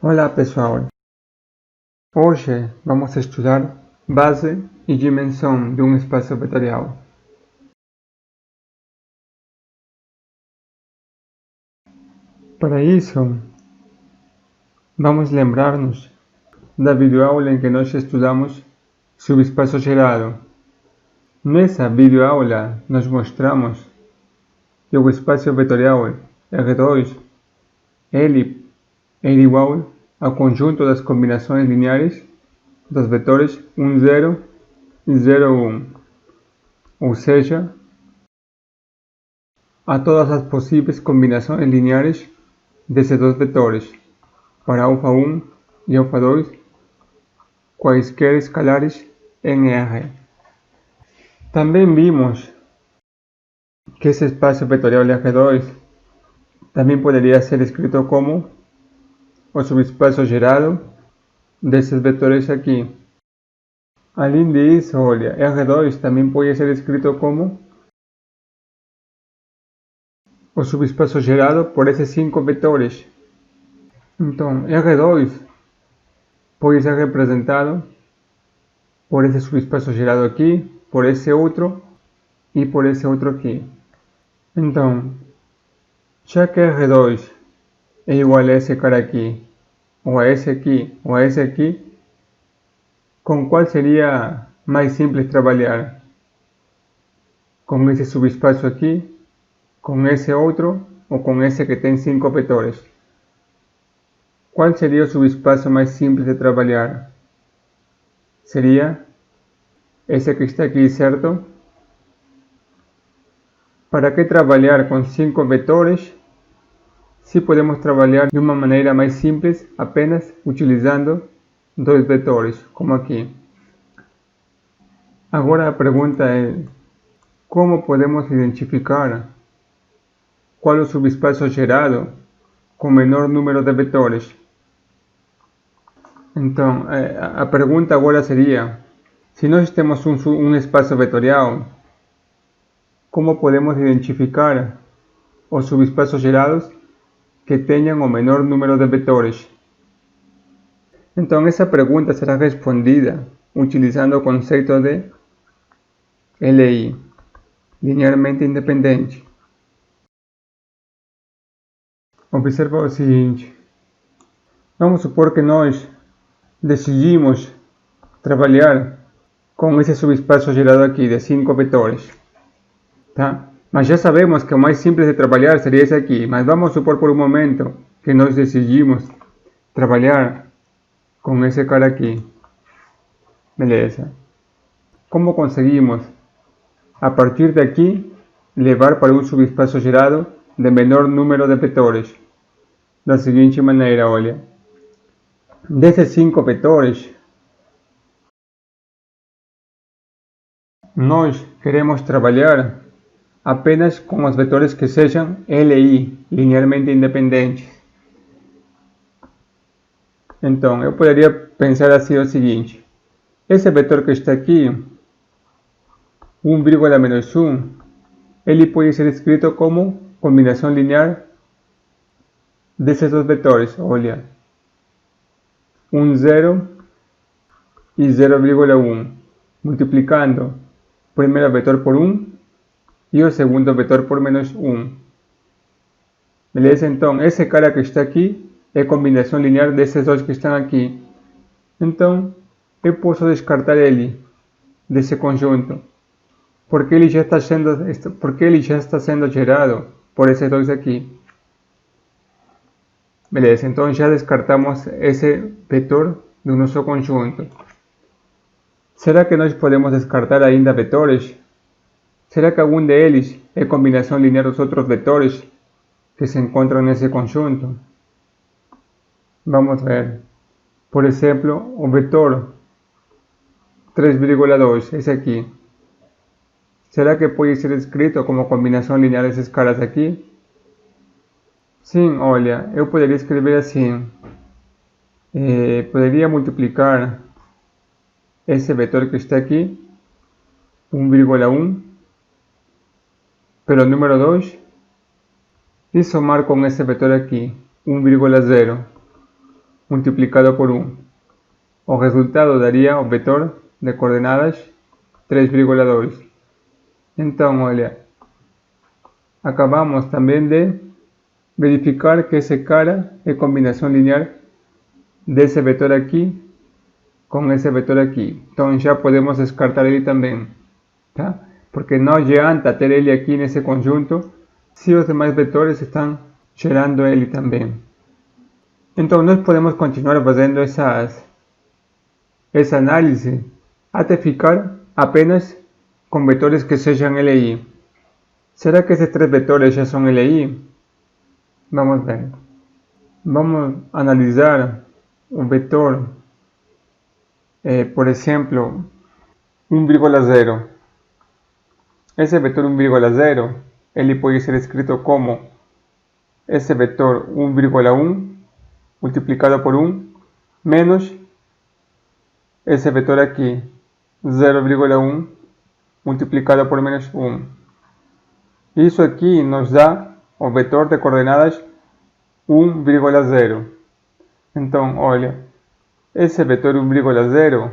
Olá pessoal, hoje vamos estudar base e dimensão de um espaço vetorial. Para isso, vamos lembrar-nos da videoaula em que nós estudamos subespaço gerado. Nessa videoaula, nós mostramos que o espaço vetorial R2 ele é igual ao conjunto das combinações lineares dos vetores 1, 0 e 0, 1, ou seja, a todas as possíveis combinações lineares desses dois vetores, para α1 e α2, quaisquer escalares em R. Também vimos que esse espaço vetorial R2 também poderia ser escrito como o subespaço gerado desses vetores aqui. Além disso, olha, R2 também pode ser escrito como o subespaço gerado por esses 5 vetores. Então, R2 pode ser representado por esse subespaço gerado aqui, por esse outro e por esse outro aqui. Então, já que R2 é igual a esse cara aqui, ou a esse aqui, ou a esse aqui, com qual seria mais simples trabalhar? Com esse subespaço aqui, com esse outro, ou com esse que tem 5 vetores? Qual seria o subespaço mais simples de trabalhar? Seria esse que está aqui, certo? Para que trabalhar com 5 vetores se podemos trabalhar de uma maneira mais simples apenas utilizando 2 vetores, como aqui? Agora a pergunta é: como podemos identificar qual é o subespaço gerado com menor número de vetores? Então, a pergunta agora seria: se nós temos um espaço vetorial, como podemos identificar os subespaços gerados que tenham o menor número de vetores? Então, essa pergunta será respondida utilizando o conceito de LI, linearmente independente. Observa o seguinte: vamos supor que nós decidimos trabalhar com esse subespaço gerado aqui de 5 vetores, tá? Mas já sabemos que o mais simples de trabalhar seria esse aqui, mas vamos supor por um momento que nós decidimos trabalhar com esse cara aqui. Beleza. Como conseguimos, a partir daqui, levar para um subespaço gerado de menor número de vetores? Da seguinte maneira, olha. Desses 5 vetores, nós queremos trabalhar apenas com os vetores que sejam LI, linearmente independentes. Então, eu poderia pensar assim o seguinte: esse vetor que está aqui, 1,-1, ele pode ser escrito como combinação linear desses dois vetores, olha, 1, 0 e 0,1, multiplicando o primeiro vetor por 1 e o segundo vetor por menos 1. Beleza? Então, esse cara que está aqui é a combinação linear desses dois que estão aqui. Então, eu posso descartar ele desse conjunto, porque ele já está sendo gerado por esses dois aqui. Beleza? Então, já descartamos esse vetor do nosso conjunto. Será que nós podemos descartar ainda vetores? Será que algum deles é combinação linear dos outros vetores que se encontram nesse conjunto? Vamos ver. Por exemplo, o vetor 3,2, esse aqui. Será que pode ser escrito como combinação linear desses caras aqui? Sim, olha, eu poderia escrever assim. Poderia multiplicar esse vetor que está aqui, 1,1, pelo número 2, e somar com esse vetor aqui, 1,0. multiplicado por 1. O resultado daria o vetor de coordenadas 3,2. Então, olha, acabamos também de verificar que esse cara é combinação linear desse vetor aqui com esse vetor aqui. Então já podemos descartar ele também, tá? Porque não adianta ter ele aqui nesse conjunto se os demais vetores estão gerando ele também. Então nós podemos continuar fazendo essa análise até ficar apenas com vetores que sejam LI. Será que esses três vetores já são LI? Vamos ver. Vamos analisar um vetor, por exemplo, 1,0. Esse vetor 1,0 ele pode ser escrito como esse vetor 1,1 multiplicado por 1 menos esse vetor aqui 0,1 multiplicado por menos 1. Isso aqui nos dá o vetor de coordenadas 1,0. Então, olha, esse vetor 1,0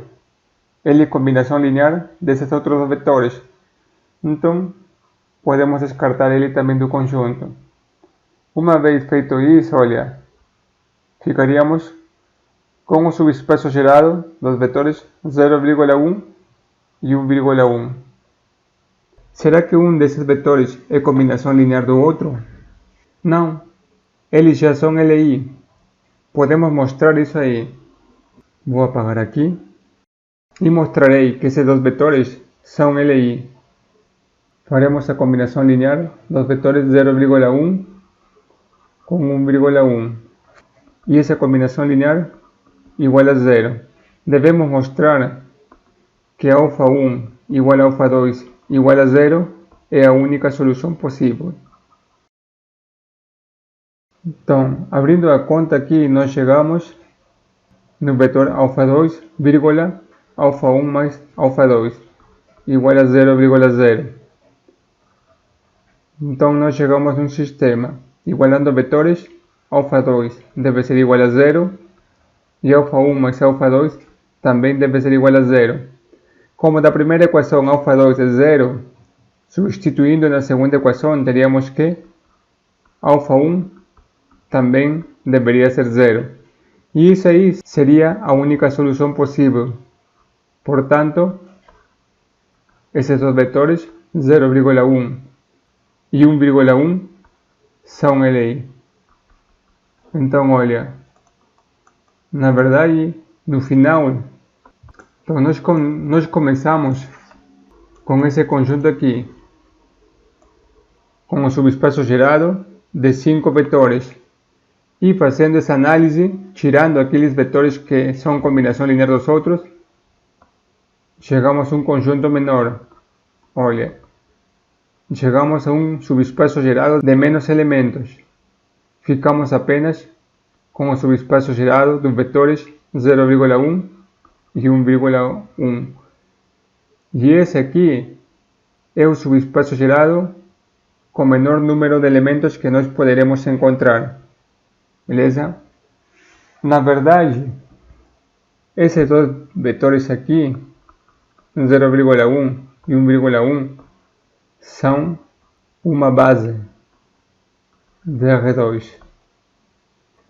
ele é combinação linear desses outros vetores. Então, podemos descartar ele também do conjunto. Uma vez feito isso, olha, ficaríamos com o subespaço gerado dos vetores 0,1 e 1,1. Será que um desses vetores é combinação linear do outro? Não, eles já são LI. Podemos mostrar isso aí. Vou apagar aqui e mostrarei que esses dois vetores são LI. Faremos a combinação linear dos vetores 0,1 com 1,1 e essa combinação linear igual a 0. Devemos mostrar que alfa 1 igual a alfa 2 igual a 0 é a única solução possível. Então, abrindo a conta aqui, nós chegamos no vetor alfa 2, alfa 1 mais alfa 2 igual a 0,0. Então nós chegamos a um sistema igualando vetores. Alfa 2 deve ser igual a 0 e alfa 1 mais alfa 2 também deve ser igual a 0. Como da primeira equação alfa 2 é 0, substituindo na segunda equação teríamos que alfa 1 também deveria ser 0. E isso aí seria a única solução possível. Portanto, esses dois vetores 0,1 e 1,1 são LI. Então, olha, na verdade, no final, então nós começamos com esse conjunto aqui, com o subespaço gerado de 5 vetores, e fazendo essa análise, tirando aqueles vetores que são combinação linear dos outros, chegamos a um conjunto menor. Olha, chegamos a um subespaço gerado de menos elementos. Ficamos apenas com o subespaço gerado dos vetores 0,1 e 1,1. E esse aqui é o subespaço gerado com o menor número de elementos que nós poderemos encontrar. Beleza? Na verdade, esses dois vetores aqui, 0,1 e 1,1, são uma base de R2.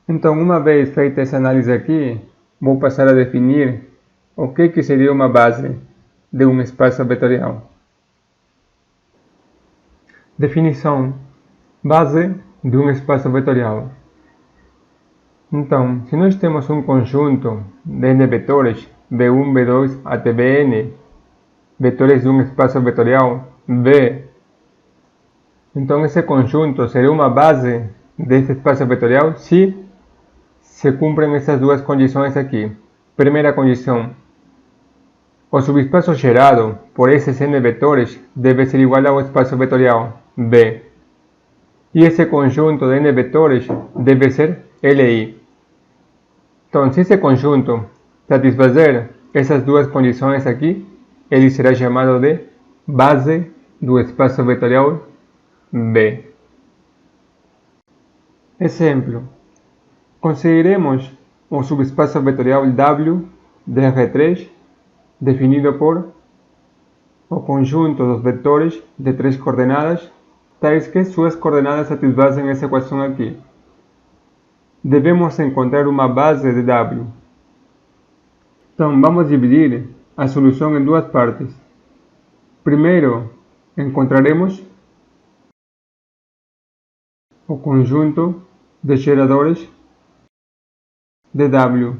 Então, uma vez feita essa análise aqui, vou passar a definir o que seria uma base de um espaço vetorial. Definição: base de um espaço vetorial. Então, se nós temos um conjunto de n vetores, V1, V2 até Vn, vetores de um espaço vetorial V, então esse conjunto seria uma base desse espaço vetorial se se cumprem essas duas condições aqui. Primeira condição: o subespaço gerado por esses n vetores deve ser igual ao espaço vetorial V. E esse conjunto de n vetores deve ser LI. Então, se esse conjunto satisfazer essas duas condições aqui, ele será chamado de base do espaço vetorial V. Exemplo: consideremos o subespaço vetorial W de R3 definido por o conjunto dos vetores de 3 coordenadas, tais que suas coordenadas satisfazem essa equação aqui. Devemos encontrar uma base de W. Então, vamos dividir a solução em duas partes. Primeiro, encontraremos o conjunto de geradores de W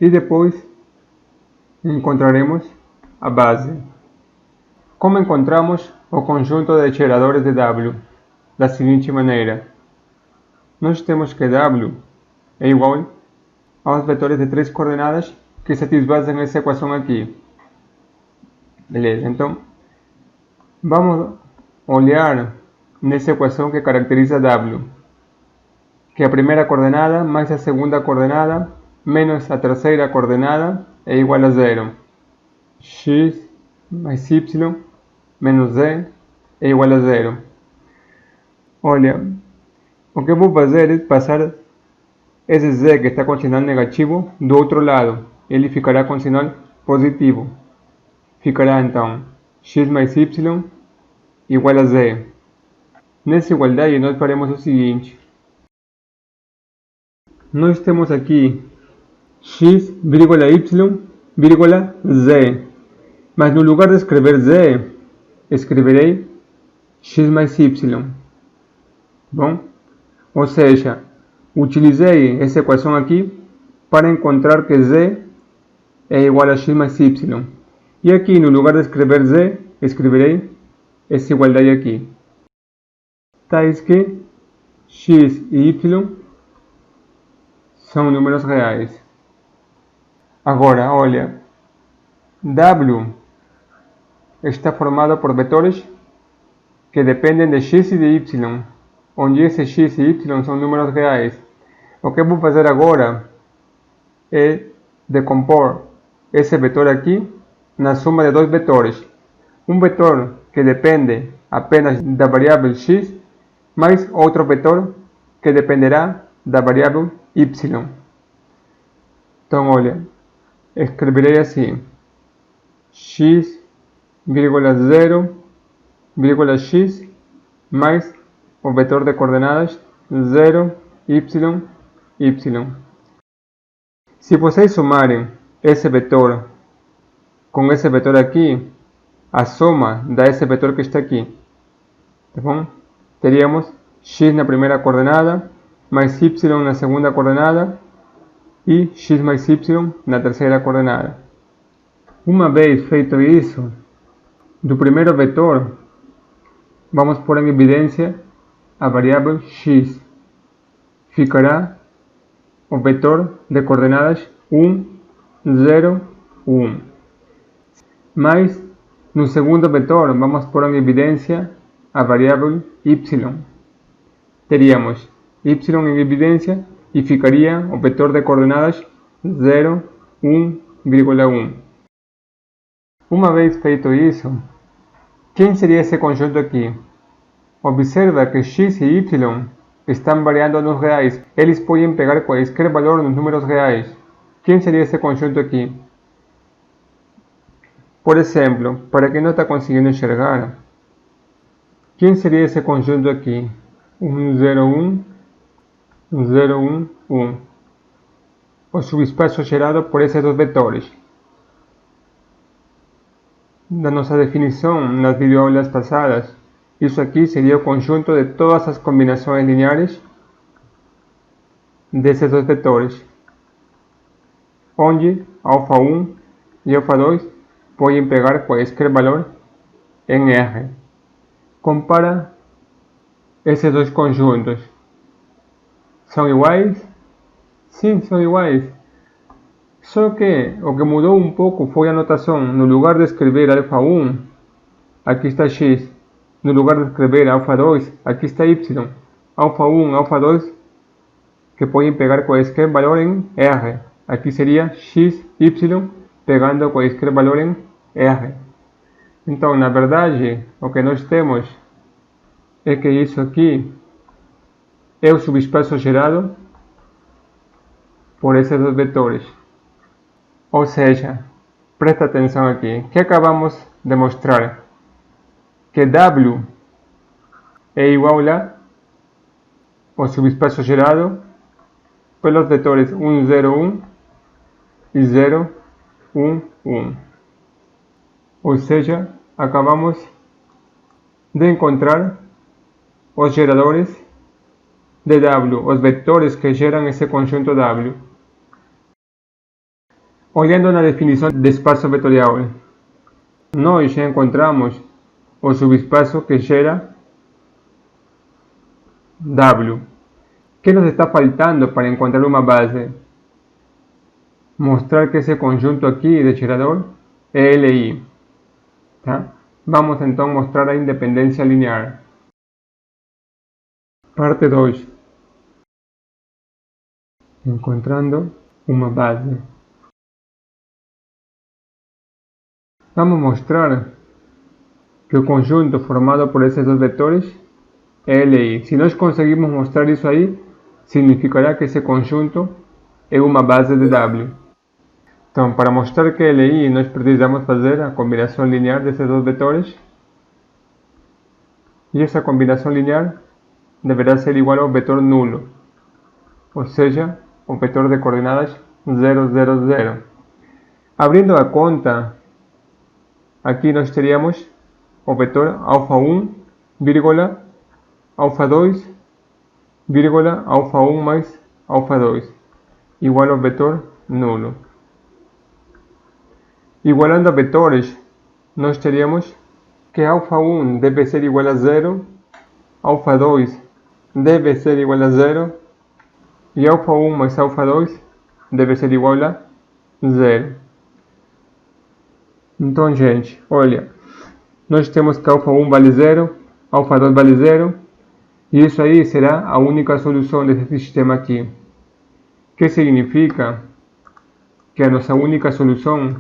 e depois encontraremos a base. Como encontramos o conjunto de geradores de W? Da seguinte maneira: nós temos que W é igual aos vetores de 3 coordenadas que satisfazem essa equação aqui. Beleza, então vamos olhar nessa equação que caracteriza W, que a primeira coordenada mais a segunda coordenada menos a terceira coordenada é igual a 0. X mais y menos z é igual a 0. Olha, o que eu vou fazer é passar esse z que está com sinal negativo do outro lado. Ele ficará com sinal positivo. Ficará então x mais y igual a z. Nessa igualdade nós faremos o seguinte. Nós temos aqui x, y, z. Mas no lugar de escrever z, escreverei x mais y. Bom? Ou seja, utilizei essa equação aqui para encontrar que z é igual a x mais y. E aqui, no lugar de escrever z, escreverei essa igualdade aqui. Tais que x e y são números reais. Agora, olha, W está formado por vetores que dependem de x e de y, onde esse x e y são números reais. O que eu vou fazer agora é decompor esse vetor aqui na soma de dois vetores. Um vetor que depende apenas da variável x, mais outro vetor que dependerá da variável y. Então, olha, escreverei assim: x, 0, x, mais o vetor de coordenadas 0, y. Se vocês somarem esse vetor com esse vetor aqui, a soma dá esse vetor que está aqui. Tá bom? Teríamos x na primeira coordenada, mais y na segunda coordenada e x mais y na terceira coordenada. Uma vez feito isso, do primeiro vetor, vamos pôr em evidência a variável x. Ficará o vetor de coordenadas 1, 0, 1. Mas, no segundo vetor, vamos pôr em evidência a variável y. Teríamos y em evidência e ficaria o vetor de coordenadas 0, 1, 1. Uma vez feito isso, quem seria esse conjunto aqui? Observa que x e y estão variando nos reais. Eles podem pegar qualquer valor nos números reais. Quem seria esse conjunto aqui? Por exemplo, para quem não está conseguindo enxergar, quem seria esse conjunto aqui? 1, 0, 1, 0, 1, 1. O subespaço gerado por esses dois vetores. Da nossa definição nas videoaulas passadas, isso aqui seria o conjunto de todas as combinações lineares desses dois vetores, onde alfa 1 e alfa 2 podem pegar qualquer valor em R. Compara esses dois conjuntos. São iguais? Sim, são iguais. Só que o que mudou um pouco foi a notação. No lugar de escrever alfa 1, aqui está x. No lugar de escrever alfa 2, aqui está y. Alfa 1, alfa 2, que podem pegar qualquer valor em R. Aqui seria x, y, pegando qualquer valor em R. Então, na verdade, o que nós temos é que isso aqui é o subespaço gerado por esses dois vetores. Ou seja, presta atenção aqui, que acabamos de mostrar que W é igual a o subespaço gerado pelos vetores 1, 0, 1 e 0, 1, 1. Ou seja, acabamos de encontrar os geradores de W, os vetores que geram esse conjunto W. Olhando na definição de espaço vetorial, nós já encontramos o subespaço que gera W. O que nos está faltando para encontrar uma base? Mostrar que esse conjunto aqui de gerador é LI. Tá? Vamos então mostrar a independência linear. Parte 2. Encontrando uma base. Vamos mostrar que o conjunto formado por esses dois vetores é LI. Se nós conseguimos mostrar isso aí, significará que esse conjunto é uma base de W. Então, para mostrar que é LI, nós precisamos fazer a combinação linear desses dois vetores. E essa combinação linear deverá ser igual ao vetor nulo, ou seja, o vetor de coordenadas 0, 0, 0. Abrindo a conta, aqui nós teríamos o vetor alfa1, vírgula, alfa2, vírgula, alfa1 mais alfa2, igual ao vetor nulo. Igualando a vetores, nós teríamos que alfa1 deve ser igual a 0, alfa2 deve ser igual a 0 e alfa1 mais alfa2 deve ser igual a 0. Então, gente, olha, nós temos que alfa1 vale 0, alfa2 vale 0, e isso aí será a única solução desse sistema aqui. Que significa que a nossa única solução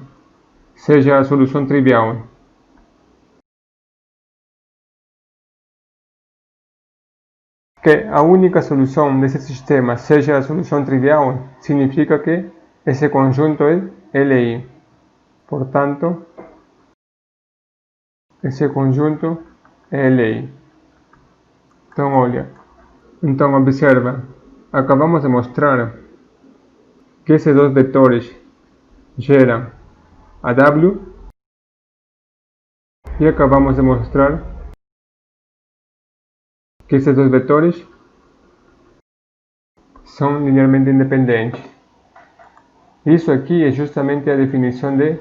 seja a solução trivial. Que a única solução desse sistema seja a solução trivial significa que esse conjunto é LI. Portanto, esse conjunto é LI. Então, olha, então observa, acabamos de mostrar que esses dois vetores geram a W e acabamos de mostrar que esses dois vetores são linearmente independentes. Isso aqui é justamente a definição de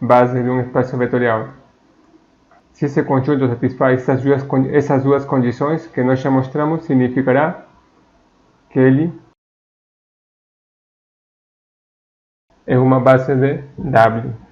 base de um espaço vetorial. Se esse conjunto satisfaz essas duas condições que nós já mostramos, significará que ele é uma base de W.